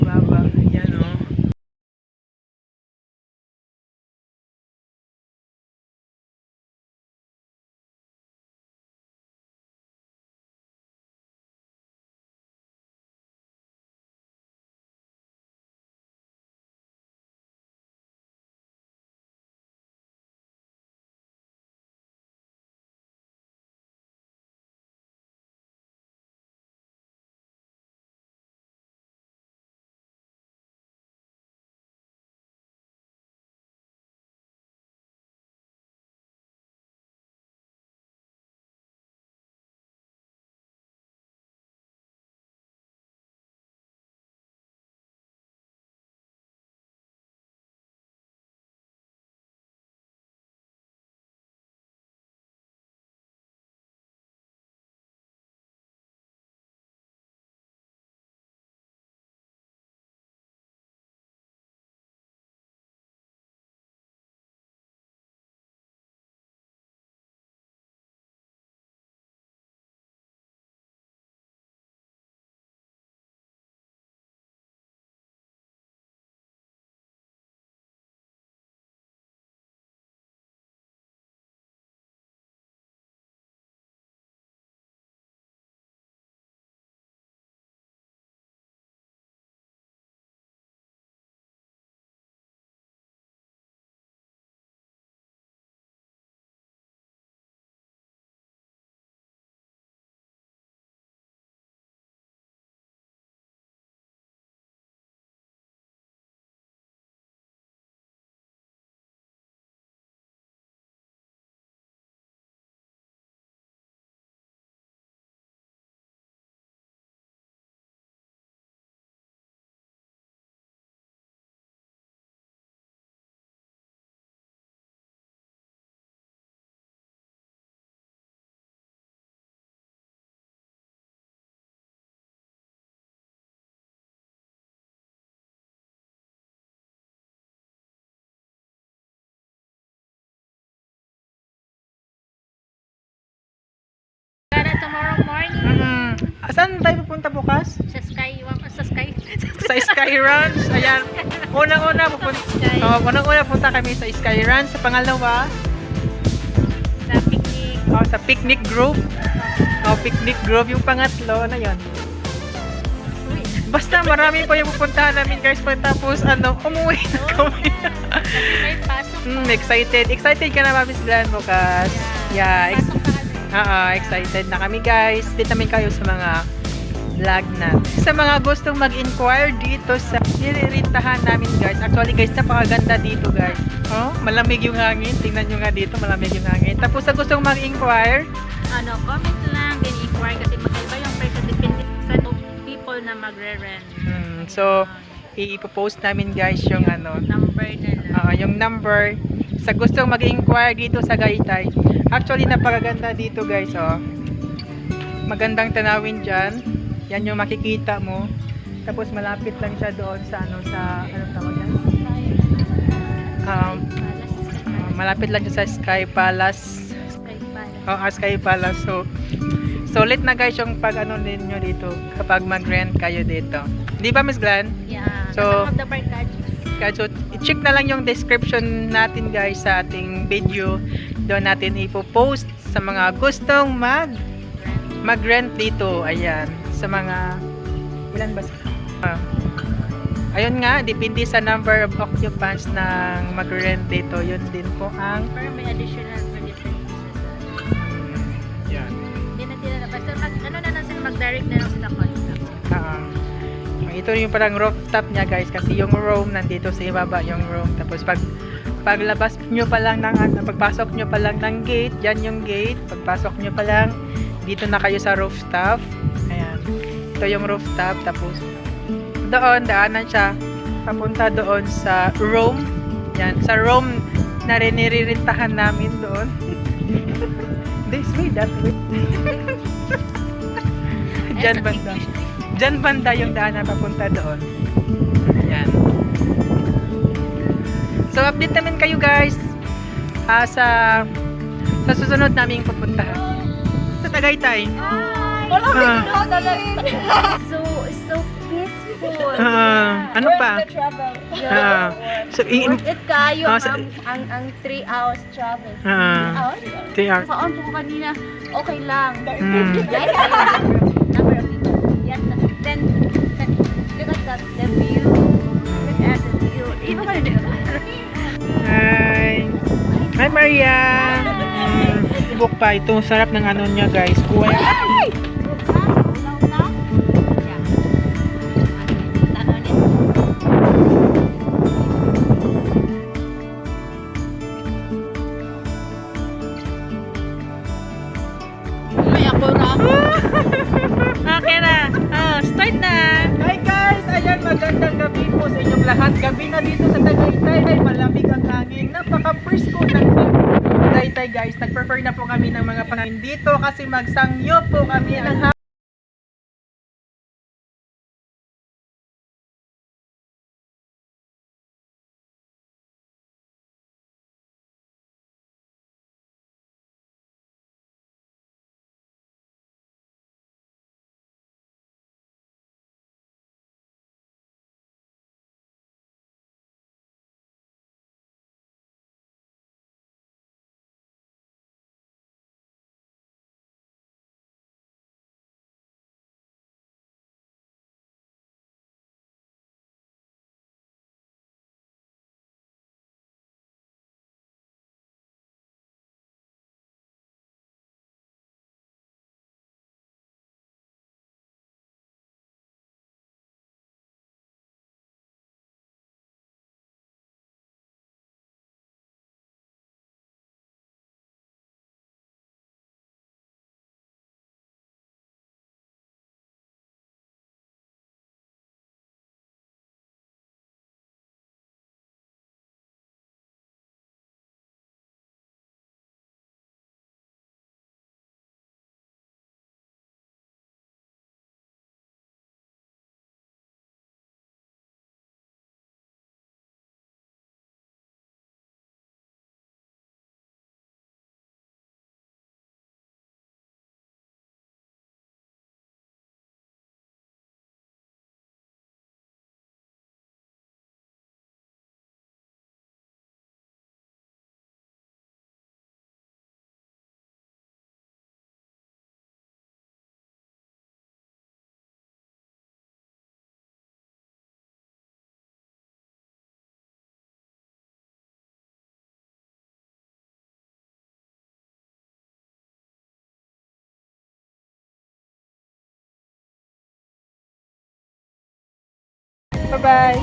Baba, yan o. Tomorrow morning Saan tayo pupunta bukas? sa Sky Sa Sky Ranch. Ayan. Unang-una punta kami sa Sky Ranch. Sa pangalawa, sa picnic. sa Picnic Grove. Picnic Grove. Yung pangatlo, ano yun? Uy, Basta marami pa yung pupuntahan namin guys. Tapos umuwi na kami. may pasok pa. Excited ka na ba, Miss Glenn, bukas? Yeah. Pasok pa kami. Excited na kami guys. Dito namin kayo sa mga vlog na. Sa mga gustong mag-inquire dito sa nirerintahan namin guys. Actually guys, napakaganda dito guys. Malamig yung hangin. Tingnan nyo nga dito, malamig yung hangin. Tapos sa gustong mag-inquire, Comment lang, then inquire kasi magkaiba yung presyo depende sa people na magre-rent. so ipopost namin guys yung Number na lang. yung number sa gustong mag-inquire dito sa Tagaytay. Actually napakaganda dito guys. Magandang tanawin dyan. Yan yung makikita mo. Tapos malapit lang siya doon sa anong tawag yan? Malapit lang siya sa Sky Palace. Sky Palace. So lit na guys yung pag ninyo dito kapag mag-rent kayo dito. Di ba, Miss Glenn? Yeah. So, Kasama the package. So, i-check na lang yung description natin guys sa ating video. Doon natin ipopost sa mga gustong mag-rent dito. Ayan. Sa mga ilan ba? Ayun nga, depende sa number of occupants ng mag-rent dito. Yun din po ang Pero may additional 20 pesos. yan. Hindi na sila, basta mag-direct na lang sila contact. Ito yung parang rooftop niya guys, kasi yung room nandito sa ibaba yung room. Tapos paglabas nyo pa lang pagpasok nyo pa lang ng gate, yan yung gate. Pagpasok nyo pa lang, dito na kayo sa rooftop. Ayan. Ito yung rooftop. Tapos doon, daanan siya papunta doon sa room. Yan, sa room na niririntahan namin doon. This way, that way. Diyan banda. Diyan banda yung daanan papunta doon. Yan. So, update namin kayo guys sa susunod naming pupuntahan. Sa Tagaytay. So peaceful. Food. Ano pa? Worth the travel. Ah, so, Worth it kayo, Ah, ma'am. Ang 3 hours travel. Ah. 3 hours. Kaon po kanina, okay lang. Mm. Yes, number of people. Yes, then look at that, the view. Look at the view. Iba ka rin. Hi. Hi, Maria. Ibok pa. Ito, sarap ng ano niya, guys. Kuha. May ako na. Okay na. Oh, start na. Hi guys! Ayan, magandang gabi po sa inyong lahat. Gabi na dito sa Tagaytay. Ay, malamig ang hangin. Napaka-presko ng Tagaytay guys. Nag-prepare na po kami ng mga pangin dito kasi magsangyo po kami ng Bye-bye!